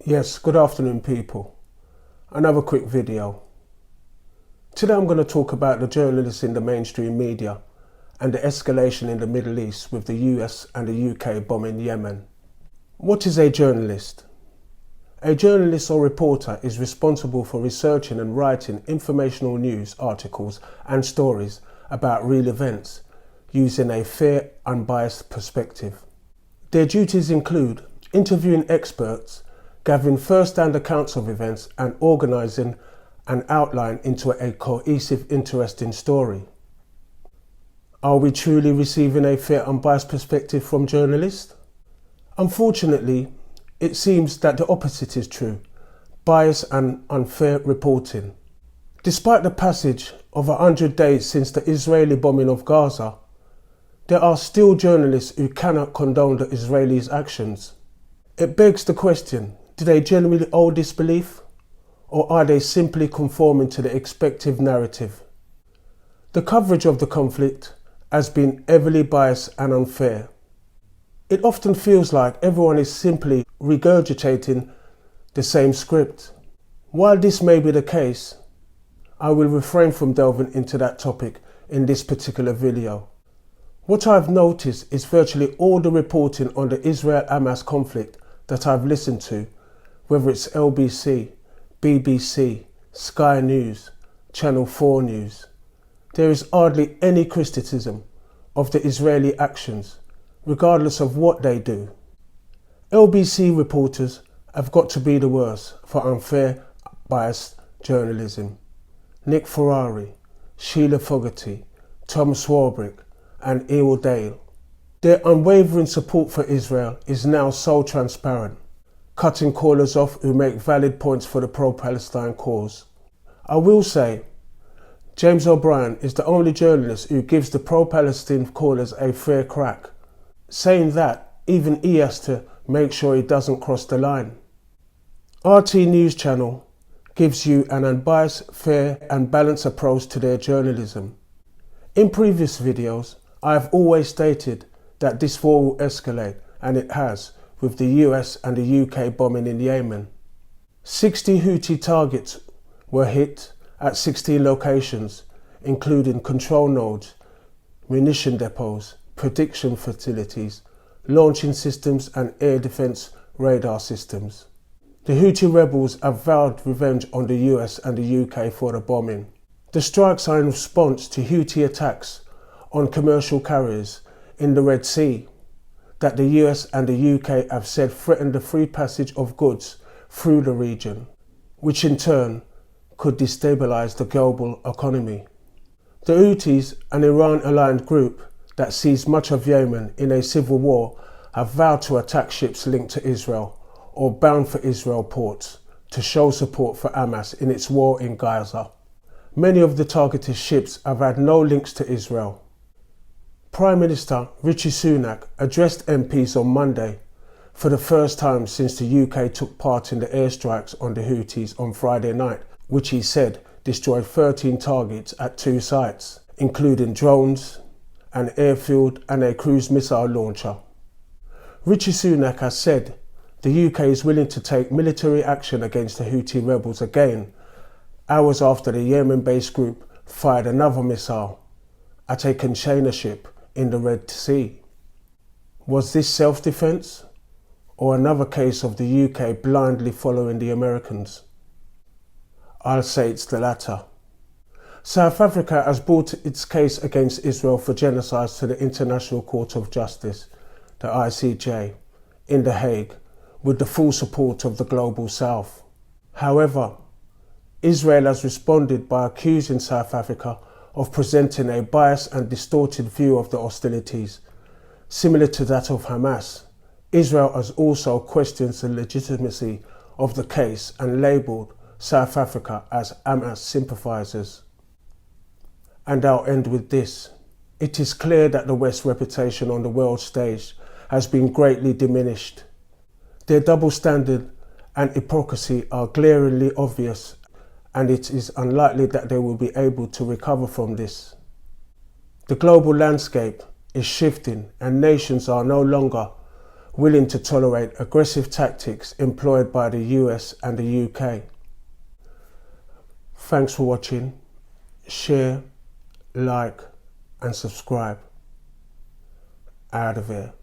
Yes, good afternoon people. Another quick video. Today I'm going to talk about the journalists in the mainstream media and the escalation in the Middle East with the US and the UK bombing Yemen. What is a journalist? A journalist or reporter is responsible for researching and writing informational news articles and stories about real events using a fair, unbiased perspective. Their duties include interviewing experts, gathering first-hand accounts of events and organising an outline into a cohesive, interesting story. Are we truly receiving a fair, unbiased perspective from journalists? Unfortunately, it seems that the opposite is true: bias and unfair reporting. Despite the passage of 100 days since the Israeli bombing of Gaza, there are still journalists who cannot condone the Israelis' actions. It begs the question: do they genuinely hold this belief, or are they simply conforming to the expected narrative? The coverage of the conflict has been heavily biased and unfair. It often feels like everyone is simply regurgitating the same script. While this may be the case, I will refrain from delving into that topic in this particular video. What I've noticed is virtually all the reporting on the Israel-Hamas conflict that I've listened to, whether it's LBC, BBC, Sky News, Channel 4 News, there is hardly any criticism of the Israeli actions, regardless of what they do. LBC reporters have got to be the worst for unfair, biased journalism. Nick Ferrari, Sheila Fogarty, Tom Swarbrick and Ewell Dale. Their unwavering support for Israel is now so transparent, cutting callers off who make valid points for the pro-Palestine cause. I will say, James O'Brien is the only journalist who gives the pro-Palestine callers a fair crack. Saying that, even he has to make sure he doesn't cross the line. RT News Channel gives you an unbiased, fair and balanced approach to their journalism. In previous videos, I have always stated that this war will escalate, and it has, with the US and the UK bombing in Yemen. 60 Houthi targets were hit at 16 locations, including control nodes, munition depots, prediction facilities, launching systems and air defence radar systems. The Houthi rebels have vowed revenge on the US and the UK for the bombing. The strikes are in response to Houthi attacks on commercial carriers in the Red Sea that the US and the UK have said threaten the free passage of goods through the region, which in turn could destabilise the global economy. The Houthis, an Iran-aligned group that sees much of Yemen in a civil war, have vowed to attack ships linked to Israel or bound for Israel ports to show support for Hamas in its war in Gaza. Many of the targeted ships have had no links to Israel. Prime Minister Rishi Sunak addressed MPs on Monday for the first time since the UK took part in the airstrikes on the Houthis on Friday night, which he said destroyed 13 targets at 2 sites, including drones, an airfield and a cruise missile launcher. Rishi Sunak has said the UK is willing to take military action against the Houthi rebels again, hours after the Yemen-based group fired another missile at a container ship in the Red Sea. Was this self-defense or another case of the UK blindly following the Americans? I'll say it's the latter. South Africa has brought its case against Israel for genocide to the International Court of Justice, the ICJ, in The Hague, with the full support of the Global South. However, Israel has responded by accusing South Africa of presenting a biased and distorted view of the hostilities, similar to that of Hamas. Israel has also questioned the legitimacy of the case and labelled South Africa as Hamas sympathisers. And I'll end with this. It is clear that the West's reputation on the world stage has been greatly diminished. Their double standard and hypocrisy are glaringly obvious, and it is unlikely that they will be able to recover from this. The global landscape is shifting and nations are no longer willing to tolerate aggressive tactics employed by the US and the UK. Thanks for watching. Share, like and subscribe. Out of here.